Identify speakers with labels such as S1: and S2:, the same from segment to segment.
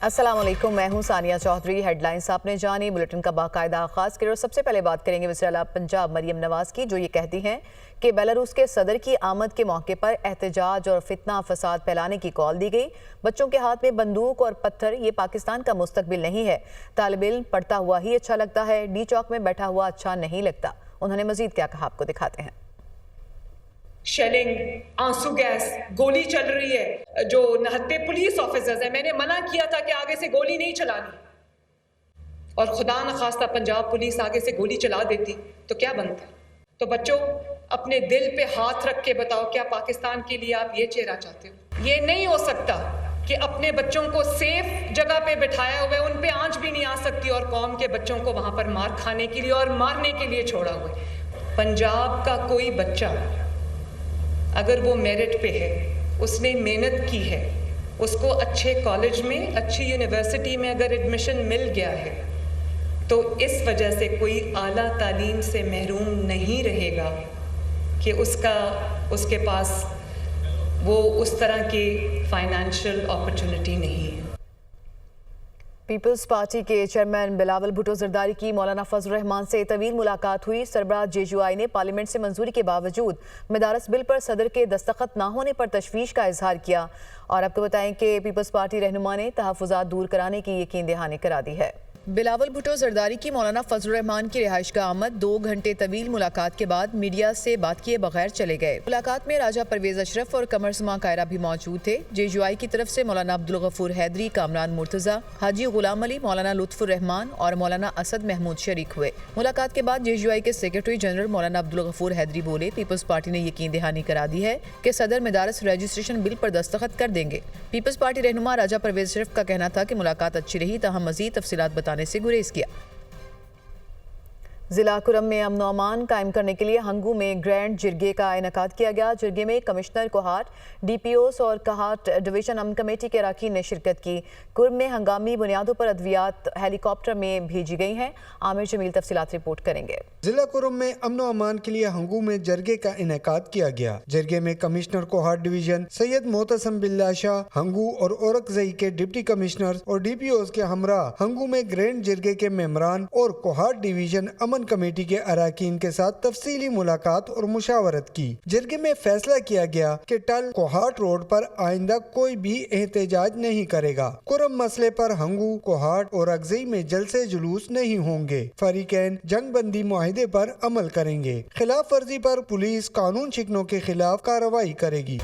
S1: السلام علیکم، میں ہوں ثانیہ چودھری۔ ہیڈ لائنز آپ نے جانی، بلیٹن کا باقاعدہ آغاز کریں اور سب سے پہلے بات کریں گے وزیر اعلیٰ پنجاب مریم نواز کی، جو یہ کہتی ہیں کہ بیلاروس کے صدر کی آمد کے موقع پر احتجاج اور فتنہ فساد پھیلانے کی کال دی گئی۔ بچوں کے ہاتھ میں بندوق اور پتھر یہ پاکستان کا مستقبل نہیں ہے۔ طالب علم پڑھتا ہوا ہی اچھا لگتا ہے، ڈی چوک میں بیٹھا ہوا اچھا نہیں لگتا۔ انہوں نے مزید کیا کہا، آپ کو دکھاتے ہیں۔
S2: شیلنگ، آنسو گیس، گولی چل رہی ہے۔ جو نہتے پولیس آفیسرز ہیں، میں نے منع کیا تھا کہ آگے سے گولی نہیں چلانی، اور خدا نخواستہ پنجاب پولیس آگے سے گولی چلا دیتی تو کیا بنتا؟ تو بچوں، اپنے دل پہ ہاتھ رکھ کے بتاؤ، کیا پاکستان کے لیے آپ یہ چہرہ چاہتے ہو؟ یہ نہیں ہو سکتا کہ اپنے بچوں کو سیف جگہ پہ بٹھایا ہوئے ان پہ آنچ بھی نہیں آ سکتی، اور قوم کے بچوں کو وہاں پر مار کھانے کے لیے اور مارنے کے لیے چھوڑا ہوئے۔ پنجاب کا کوئی بچہ اگر وہ میرٹ پہ ہے، اس نے محنت کی ہے، اس کو اچھے کالج میں، اچھی یونیورسٹی میں اگر ایڈمیشن مل گیا ہے، تو اس وجہ سے کوئی اعلیٰ تعلیم سے محروم نہیں رہے گا کہ اس کے پاس وہ اس طرح کی فائنینشیل اپرچونٹی نہیں ہے۔
S1: پیپلز پارٹی کے چیئرمین بلاول بھٹو زرداری کی مولانا فضل الرحمان سے طویل ملاقات ہوئی۔ سربراہ جے یو آئی نے پارلیمنٹ سے منظوری کے باوجود مدارس بل پر صدر کے دستخط نہ ہونے پر تشویش کا اظہار کیا، اور آپ کو بتائیں کہ پیپلز پارٹی رہنما نے تحفظات دور کرانے کی یقین دہانی کرا دی ہے۔ بلاول بھٹو زرداری کی مولانا فضل الرحمان کی رہائش کا آمد 2 گھنٹے طویل ملاقات کے بعد میڈیا سے بات کیے بغیر چلے گئے۔ ملاقات میں راجہ پرویز اشرف اور قمر سما کائرہ بھی موجود تھے۔ جے یو آئی کی طرف سے مولانا عبدالغفور حیدری، کامران مرتضیٰ، حاجی غلام علی، مولانا لطف الرحمان اور مولانا اسد محمود شریک ہوئے۔ ملاقات کے بعد جے یو آئی کے سیکرٹری جنرل مولانا عبدالغفور حیدری بولے، پیپلز پارٹی نے یقین دہانی کرا دی ہے کہ صدر مدارس رجسٹریشن بل پر دستخط کر دیں گے۔ پیپلز پارٹی رہنما راجہ پرویز اشرف کا کہنا تھا کہ ملاقات اچھی رہی، تاہم مزید تفصیلات بتانے سے گریز کیا۔ ضلع کرم میں امن و امان قائم کرنے کے لیے ہنگو میں گرینڈ جرگے کا انعقاد کیا گیا۔ جرگے میں commissioner Kohat, D P Os اور کوہاٹ ڈویژن امن کمیٹی کے اراکین نے شرکت کی۔ کرم میں ہنگامی بنیادوں پر ادویات ہیلی کاپٹر میں بھیجی گئی ہیں۔ عامر جمیل تفصیلات رپورٹ کریں گے۔
S3: ضلع کرم میں امن و امان کے لیے ہنگو میں جرگے کا انعقاد کیا گیا۔ جرگے میں کمشنر کوہاٹ ڈویژن سید معتصم باللہ شاہ ہنگو اور اورکزئی کے ڈپٹی کمشنر اور ڈی پی اوز کے ہمراہ ہنگو میں گرینڈ جرگے کے ممبران اور کوہاٹ ڈویژن امن کمیٹی کے اراکین کے ساتھ تفصیلی ملاقات اور مشاورت کی۔ جرگے میں فیصلہ کیا گیا کہ ٹل کوہاٹ روڈ پر آئندہ کوئی بھی احتجاج نہیں کرے گا۔ کرم مسئلے پر ہنگو، کوہاٹ اور اورکزئی میں جلسے جلوس نہیں ہوں گے۔ فریقین جنگ بندی معاہدے پر عمل کریں گے۔ خلاف ورزی پر پولیس قانون شکنوں کے خلاف کارروائی کرے گی۔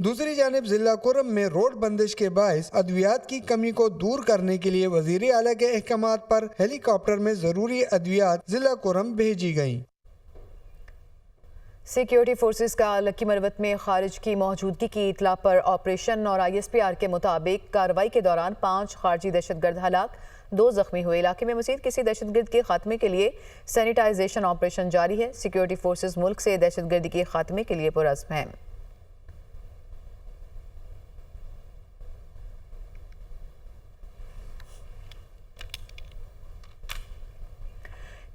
S3: دوسری جانب ضلع کرم میں روڈ بندش کے باعث ادویات کی کمی کو دور کرنے کے لیے وزیر اعلیٰ کے احکامات پر ہیلی کاپٹر میں ضروری ادویات ضلع کرم بھیجی گئیں۔
S1: سیکیورٹی فورسز کا لکی مروت میں خارج کی موجودگی کی اطلاع پر آپریشن اور آئی ایس پی آر کے مطابق کارروائی کے دوران 5 خارجی دہشت گرد ہلاک، 2 زخمی ہوئے۔ علاقے میں مزید کسی دہشت گرد کے خاتمے کے لیے سینیٹائزیشن آپریشن جاری ہے۔ سیکیورٹی فورسز ملک سے دہشت گردی کے خاتمے کے لیے پرعزم ہیں۔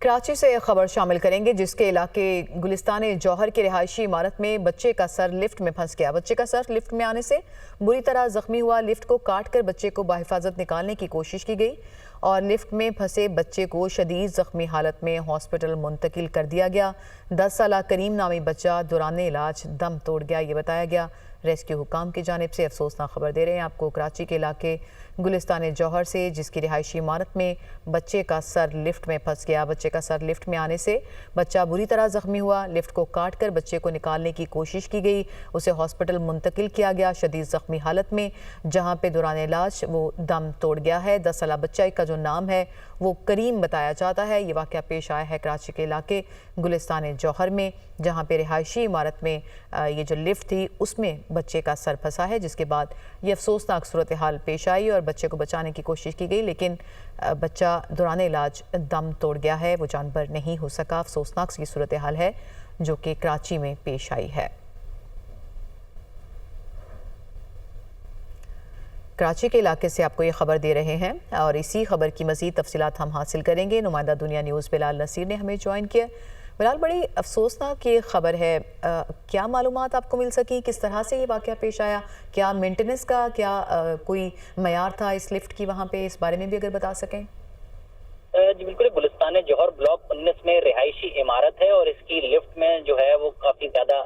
S1: کراچی سے ایک خبر شامل کریں گے، جس کے علاقے گلستان جوہر کی رہائشی عمارت میں بچے کا سر لفٹ میں پھنس گیا۔ بچے کا سر لفٹ میں آنے سے بری طرح زخمی ہوا۔ لفٹ کو کاٹ کر بچے کو بحفاظت نکالنے کی کوشش کی گئی اور لفٹ میں پھنسے بچے کو شدید زخمی حالت میں ہاسپٹل منتقل کر دیا گیا۔ 10 سالہ کریم نامی بچہ دوران علاج دم توڑ گیا، یہ بتایا گیا۔ ریسکیو حکام کی جانب سے افسوسناک خبر دے رہے ہیں آپ کو کراچی کے علاقے گلستان جوہر سے، جس کی رہائشی عمارت میں بچے کا سر لفٹ میں پھنس گیا۔ بچے کا سر لفٹ میں آنے سے بچہ بری طرح زخمی ہوا۔ لفٹ کو کاٹ کر بچے کو نکالنے کی کوشش کی گئی، اسے ہاسپٹل منتقل کیا گیا شدید زخمی حالت میں، جہاں پہ دوران علاج وہ دم توڑ گیا ہے۔ 10 سالہ بچہ کا جو نام ہے وہ کریم بتایا جاتا ہے۔ یہ واقعہ پیش آیا ہے کراچی کے علاقے گلستان جوہر میں، جہاں پہ رہائشی عمارت میں یہ جو لفٹ تھی اس میں بچے کا سر پھنسا ہے، جس کے بعد یہ افسوسناک صورتحال پیش آئی اور بچے کو بچانے کی کوشش کی گئی، لیکن بچہ دوران علاج دم توڑ گیا ہے، وہ جانبر نہیں ہو سکا۔ افسوسناک سی صورتحال ہے جو کہ کراچی میں پیش آئی ہے۔ کراچی کے علاقے سے آپ کو یہ خبر دے رہے ہیں اور اسی خبر کی مزید تفصیلات ہم حاصل کریں گے۔ نمائندہ دنیا نیوز بلال نصیر نے ہمیں جوائن کیا۔ بلال، بڑی افسوسناک یہ خبر ہے، کیا معلومات آپ کو مل سکی؟ کس طرح سے یہ واقعہ پیش آیا؟ کیا مینٹیننس کا کوئی معیار تھا اس لفٹ کی وہاں پہ؟ اس بارے میں بھی اگر بتا سکیں۔
S4: جی بالکل، گلستان جوہر بلاک 19 میں رہائشی عمارت ہے اور اس کی لفٹ میں جو ہے وہ کافی زیادہ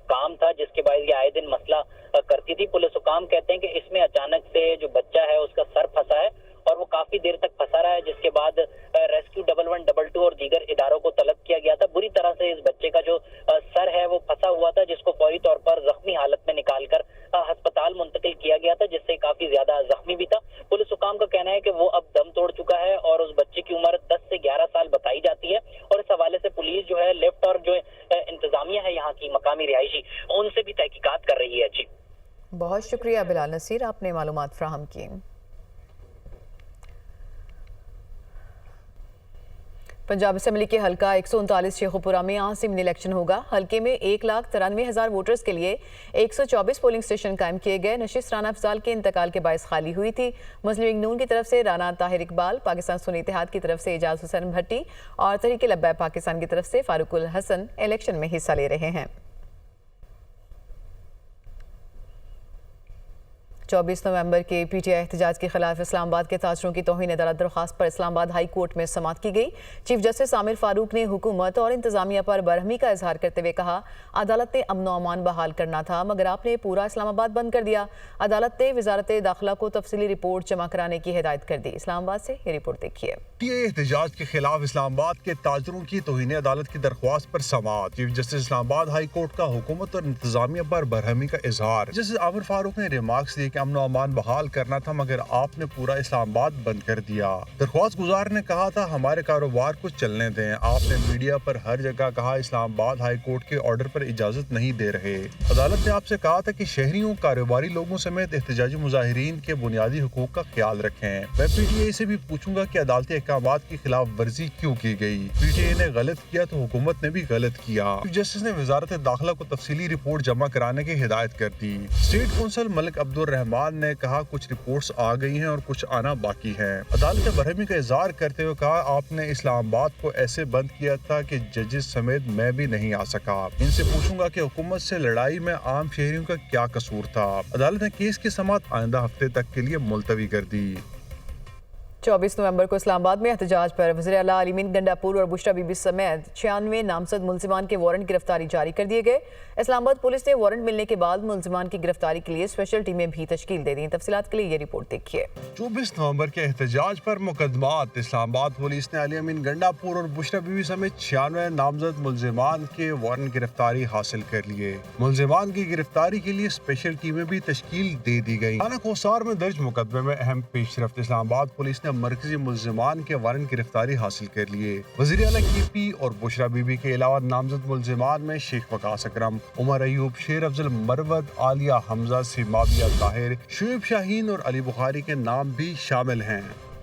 S4: کام تھا، جس کے باعث یہ آئے دن مسئلہ کرتی تھی۔ پولیس حکام کہتے ہیں کہ اس میں اچانک سے جو بچہ ہے اس کا سر پھنسا ہے اور وہ کافی دیر تک پھنسا رہا ہے، جس کے بعد ریسکیو 1122 اور دیگر اداروں کو طلب کیا گیا تھا۔ بری طرح سے اس بچے کا جو سر ہے وہ پھنسا ہوا تھا، جس کو فوری طور پر زخمی حالت میں نکال کر ہسپتال منتقل کیا گیا تھا، جس سے کافی زیادہ زخمی بھی تھا۔ پولیس حکام کا کہنا ہے کہ وہ اب دم توڑ چکا ہے اور اس بچے کی عمر 10 سے 11 سال بتائی جاتی ہے، اور اس حوالے سے پولیس جو ہے لیفٹ اور جو انتظامیہ ہے یہاں کی مقامی رہائشی، ان سے بھی تحقیقات کر رہی ہے۔ جی
S1: بہت شکریہ بلال نصیر، آپ نے معلومات فراہم کی۔ پنجاب اسمبلی کے حلقہ 139 شیخو پورہ میں آج سے منی الیکشن ہوگا۔ حلقے میں 1,93,000 ووٹرز کے لیے 124 پولنگ سٹیشن قائم کیے گئے۔ نشست رانا افضال کے انتقال کے باعث خالی ہوئی تھی۔ مسلم لیگ نون کی طرف سے رانا طاہر اقبال، پاکستان سنی اتحاد کی طرف سے اعجاز حسین بھٹی اور تحریک لبیک پاکستان کی طرف سے فاروق الحسن الیکشن میں حصہ لے رہے ہیں۔ 24 نومبر کے پی ٹی آئی احتجاج کے خلاف اسلام آباد کے تاجروں کی توہین عدالت درخواست پر اسلام آباد ہائی کورٹ میں سماعت کی گئی۔ چیف جسٹس عامر فاروق نے حکومت اور انتظامیہ پر برہمی کا اظہار کرتے ہوئے کہا، عدالت نے امن و امان بحال کرنا تھا مگر آپ نے پورا اسلام آباد بند کر دیا۔ عدالت نے وزارت داخلہ کو تفصیلی رپورٹ جمع کرانے کی ہدایت کر دی۔ اسلام آباد سے یہ رپورٹ دیکھیے۔
S5: پی ٹی آئی احتجاج کے خلاف اسلام آباد کے تاجروں کی توہین عدالت کی درخواست پر سماعت۔ چیف جسٹس اسلام آباد ہائی کورٹ کا حکومت اور انتظامیہ پر برہمی کا اظہار۔ جسٹس عامر فاروق نے ریمارکس دیے کہ امن و امان بحال کرنا تھا مگر آپ نے پورا اسلام آباد بند کر دیا۔ درخواست گزار نے کہا تھا ہمارے کاروبار کو چلنے دیں۔ آپ نے میڈیا پر ہر جگہ کہا اسلام آباد ہائی کورٹ کے آرڈر پر اجازت نہیں دے رہے۔ عدالت نے آپ سے کہا تھا کہ شہریوں، کاروباری لوگوں سمیت احتجاجی مظاہرین کے بنیادی حقوق کا خیال رکھیں۔ میں پی ٹی آئی سے بھی پوچھوں گا کہ عدالتی احکامات کی خلاف ورزی کیوں کی گئی۔ پی ٹی آئی نے غلط کیا تو حکومت نے بھی غلط کیا۔ چیف جسٹس نے وزارت داخلہ کو تفصیلی رپورٹ جمع کرانے کی ہدایت کر دی۔ اسٹیٹ کونسل ملک عبد الرحمان نے کہا کچھ رپورٹس آ گئی ہیں اور کچھ آنا باقی ہے۔ عدالت نے برہمی کا اظہار کرتے ہوئے کہا آپ نے اسلام آباد کو ایسے بند کیا تھا کہ ججز سمیت میں بھی نہیں آ سکا۔ ان سے پوچھوں گا کہ حکومت سے لڑائی میں عام شہریوں کا کیا قصور تھا۔ عدالت نے کیس کی سماعت آئندہ ہفتے تک کے لیے ملتوی کر دی۔
S1: 24 نومبر کو اسلام آباد میں احتجاج پر وزیر اعلیٰ علی امین گنڈاپور اور بشرا بی بی سمیت 96 نامزد ملزمان کے وارنٹ گرفتاری جاری کر دیے گئے۔ اسلام آباد پولیس نے وارنٹ ملنے کے بعد ملزمان کی گرفتاری کے لیے اسپیشل ٹیمیں بھی تشکیل دے دیں۔ تفصیلات کے لیے یہ رپورٹ دیکھیے۔
S5: 24 نومبر کے احتجاج پر مقدمات۔ اسلام آباد پولیس نے علی امین گنڈاپور اور بشرا بی بی سمیت 96 نامزد ملزمان کے وارنٹ گرفتاری حاصل کر لیے۔ ملزمان کی گرفتاری کے لیے اسپیشل ٹیمیں بھی تشکیل دے دی گئی۔ تھانہ کوسار میں درج مقدمے میں اہم پیش رفت۔ اسلام آباد پولیس نے مرکزی ملزمان کے وارنٹ گرفتاری حاصل کر لیے۔ وزیر اعلیٰ کے پی اور بشرا بی بی کے علاوہ نامزد ملزمان میں شیخ وقاص اکرم، عمر ایوب، شیر افضل مرود، عالیہ حمزہ، سیمابیہ طاہر، شعیب شاہین اور علی بخاری کے نام بھی شامل ہیں۔